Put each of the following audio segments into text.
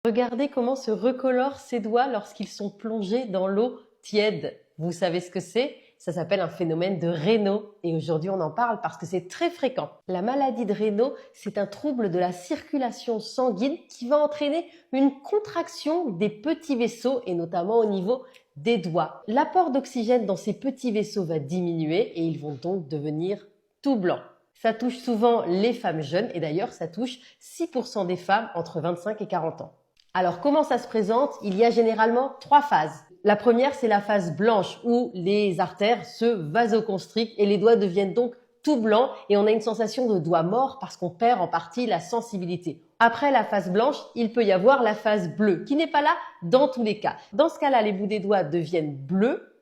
Regardez comment se recolorent ses doigts lorsqu'ils sont plongés dans l'eau tiède. Vous savez ce que c'est? Ça s'appelle un phénomène de Raynaud et aujourd'hui on en parle parce que c'est très fréquent. La maladie de Raynaud, c'est un trouble de la circulation sanguine qui va entraîner une contraction des petits vaisseaux et notamment au niveau des doigts. L'apport d'oxygène dans ces petits vaisseaux va diminuer et ils vont donc devenir tout blancs. Ça touche souvent les femmes jeunes et d'ailleurs ça touche 6% des femmes entre 25 et 40 ans. Alors comment ça se présente? Il y a généralement 3 phases. La première, c'est la phase blanche où les artères se vasoconstrictent et les doigts deviennent donc tout blancs et on a une sensation de doigt mort parce qu'on perd en partie la sensibilité. Après la phase blanche, il peut y avoir la phase bleue qui n'est pas là dans tous les cas. Dans ce cas-là, les bouts des doigts deviennent bleus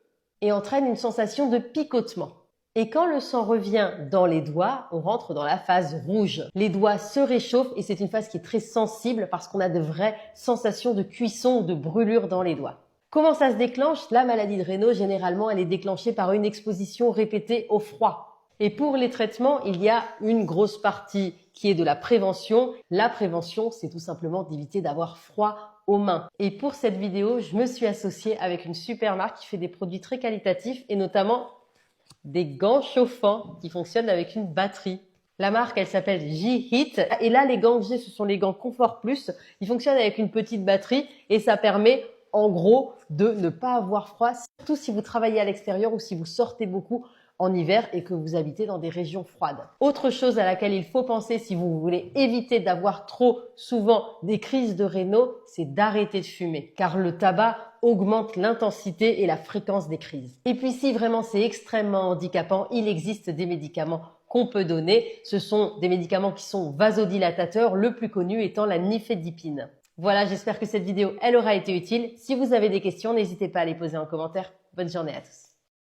et entraînent une sensation de picotement. Et quand le sang revient dans les doigts, on rentre dans la phase rouge. Les doigts se réchauffent et c'est une phase qui est très sensible parce qu'on a de vraies sensations de cuisson ou de brûlure dans les doigts. Comment ça se déclenche? La maladie de Raynaud, généralement, elle est déclenchée par une exposition répétée au froid. Et pour les traitements, il y a une grosse partie qui est de la prévention. La prévention, c'est tout simplement d'éviter d'avoir froid aux mains. Et pour cette vidéo, je me suis associée avec une super marque qui fait des produits très qualitatifs et notamment des gants chauffants qui fonctionnent avec une batterie. La marque, elle s'appelle J-Heat. Et là, les gants que j'ai, ce sont les gants Confort Plus. Ils fonctionnent avec une petite batterie et ça permet, en gros, de ne pas avoir froid, surtout si vous travaillez à l'extérieur ou si vous sortez beaucoup en hiver et que vous habitez dans des régions froides. Autre chose à laquelle il faut penser si vous voulez éviter d'avoir trop souvent des crises de Raynaud, c'est d'arrêter de fumer, car le tabac augmente l'intensité et la fréquence des crises. Et puis si vraiment c'est extrêmement handicapant, il existe des médicaments qu'on peut donner. Ce sont des médicaments qui sont vasodilatateurs, le plus connu étant la nifedipine. Voilà, j'espère que cette vidéo, elle aura été utile. Si vous avez des questions, n'hésitez pas à les poser en commentaire. Bonne journée à tous.